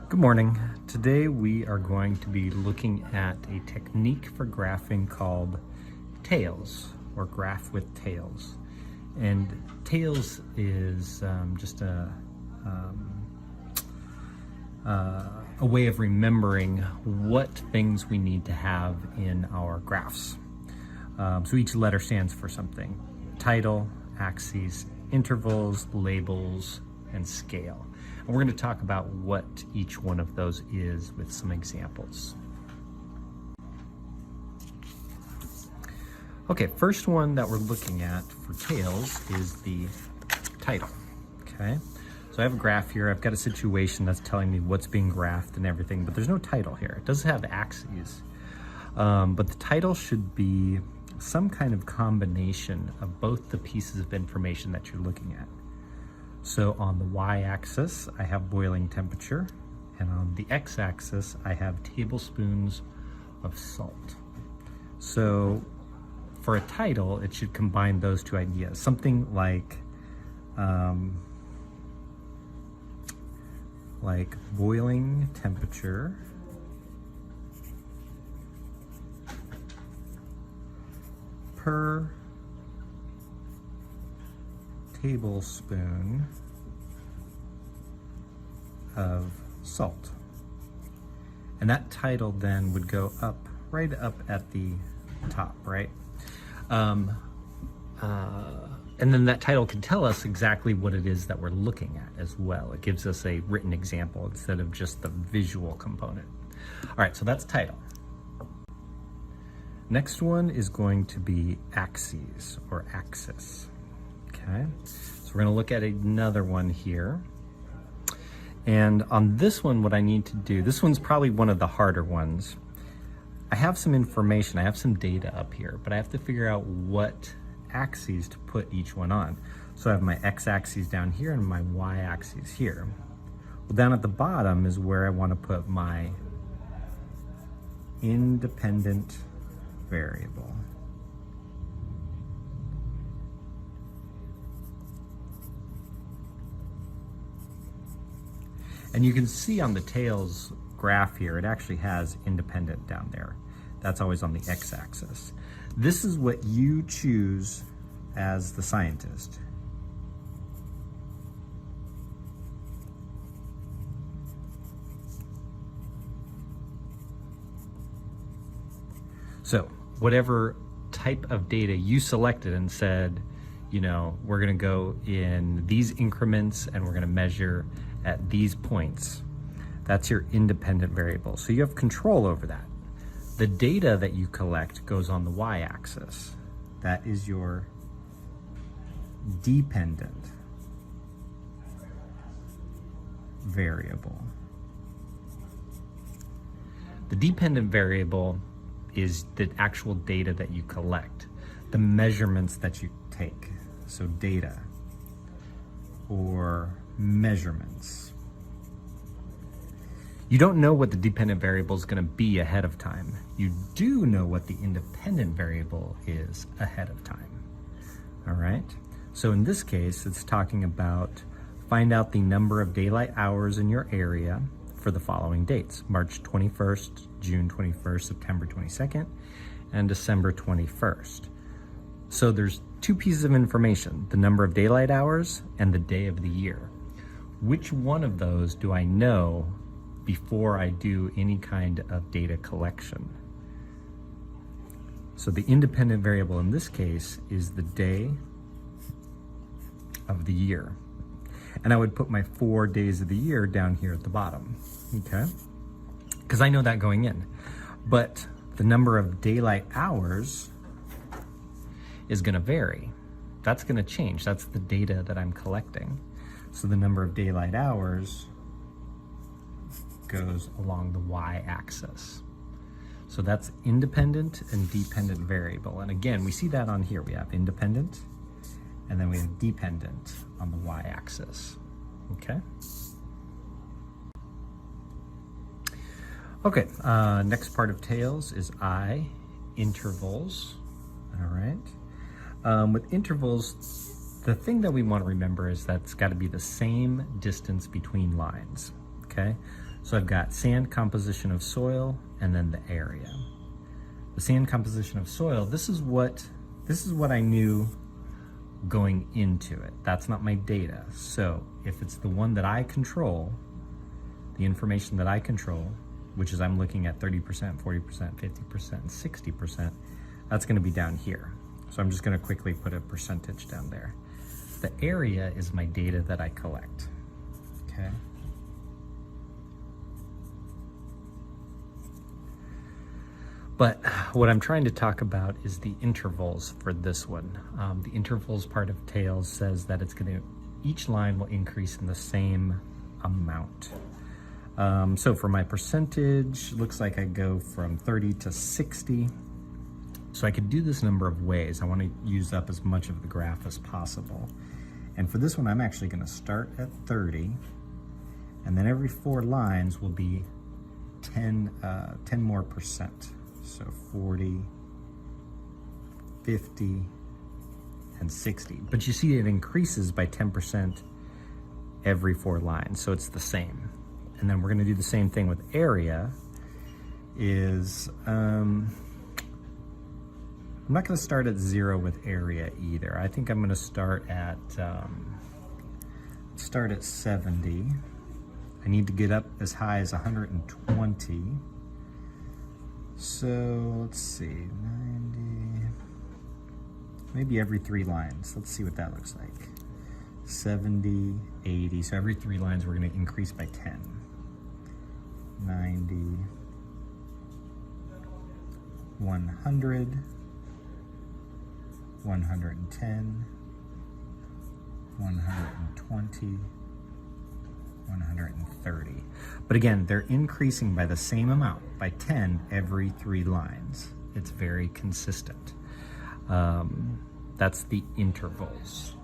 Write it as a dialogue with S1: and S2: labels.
S1: Good morning. Today we are going to be looking at a technique for graphing called tails, or graph with tails. And tails is just a way of remembering what things we need to have in our graphs. So each letter stands for something: title, axes, intervals, labels, and scale. And we're going to talk about what each one of those is with some examples. Okay, first one that we're looking at for tails is the title. Okay, so I have a graph here. I've got a situation that's telling me what's being graphed and everything, but there's no title here. It does have axes, but the title should be some kind of combination of both the pieces of information that you're looking at. So on the y-axis, I have boiling temperature, and on the x-axis, I have tablespoons of salt. So for a title, it should combine those two ideas. Something like boiling temperature per tablespoon of salt. And that title then would go up, right up at the top, right? And then that title can tell us exactly what it is that we're looking at as well. It gives us a written example instead of just the visual component. All right, so that's title. Next one is going to be axes or axis. Okay, so we're going to look at another one here. And on this one, what I need to do, this one's probably one of the harder ones. I have some information, I have some data up here, but I have to figure out what axes to put each one on. So I have my x-axis down here and my y-axis here. Well, down at the bottom is where I want to put my independent variable. And you can see on the tails graph here, it actually has independent down there. That's always on the x-axis. This is what you choose as the scientist. So whatever type of data you selected and said, you know, we're going to go in these increments and we're going to measure at these points, that's your independent variable. So you have control over that. The data that you collect goes on the y-axis. That is your dependent variable. The dependent variable is the actual data that you collect, the measurements that you take. So data or measurements. You don't know what the dependent variable is going to be ahead of time. You do know what the independent variable is ahead of time. All right. So in this case, it's talking about find out the number of daylight hours in your area for the following dates: March 21st, June 21st, September 22nd, and December 21st. So there's two pieces of information: the number of daylight hours and the day of the year. Which one of those do I know before I do any kind of data collection? So the independent variable in this case is the day of the year. And I would put my 4 days of the year down here at the bottom, okay? Because I know that going in. But the number of daylight hours is gonna vary. That's gonna change. That's the data that I'm collecting. So the number of daylight hours goes along the y-axis. So that's independent and dependent variable. And again, we see that on here. We have independent, and then we have dependent on the y-axis, okay? Okay, next part of tails is intervals, all right? With intervals, the thing that we want to remember is that it's got to be the same distance between lines, okay? So I've got sand composition of soil and then the area. The sand composition of soil, this is what I knew going into it. That's not my data. So if it's the one that I control, the information that I control, which is I'm looking at 30%, 40%, 50%, and 60%, that's gonna be down here. So I'm just gonna quickly put a percentage down there. The area is my data that I collect, okay? But what I'm trying to talk about is the intervals for this one. The intervals part of tails says that each line will increase in the same amount. So for my percentage, looks like I go from 30 to 60. So I could do this a number of ways. I want to use up as much of the graph as possible. And for this one, I'm actually going to start at 30, and then every 4 lines will be 10 more percent. So 40, 50, and 60. But you see it increases by 10% every 4 lines, so it's the same. And then we're gonna do the same thing with area. I'm not gonna start at 0 with area either. I think I'm gonna start at 70. I need to get up as high as 120. So let's see, 90, maybe every 3 lines. Let's see what that looks like. 70, 80, so every 3 lines we're gonna increase by 10. 90, 100, 110, 120, 130. But again, they're increasing by the same amount, by 10 every 3 lines. It's very consistent. That's the intervals.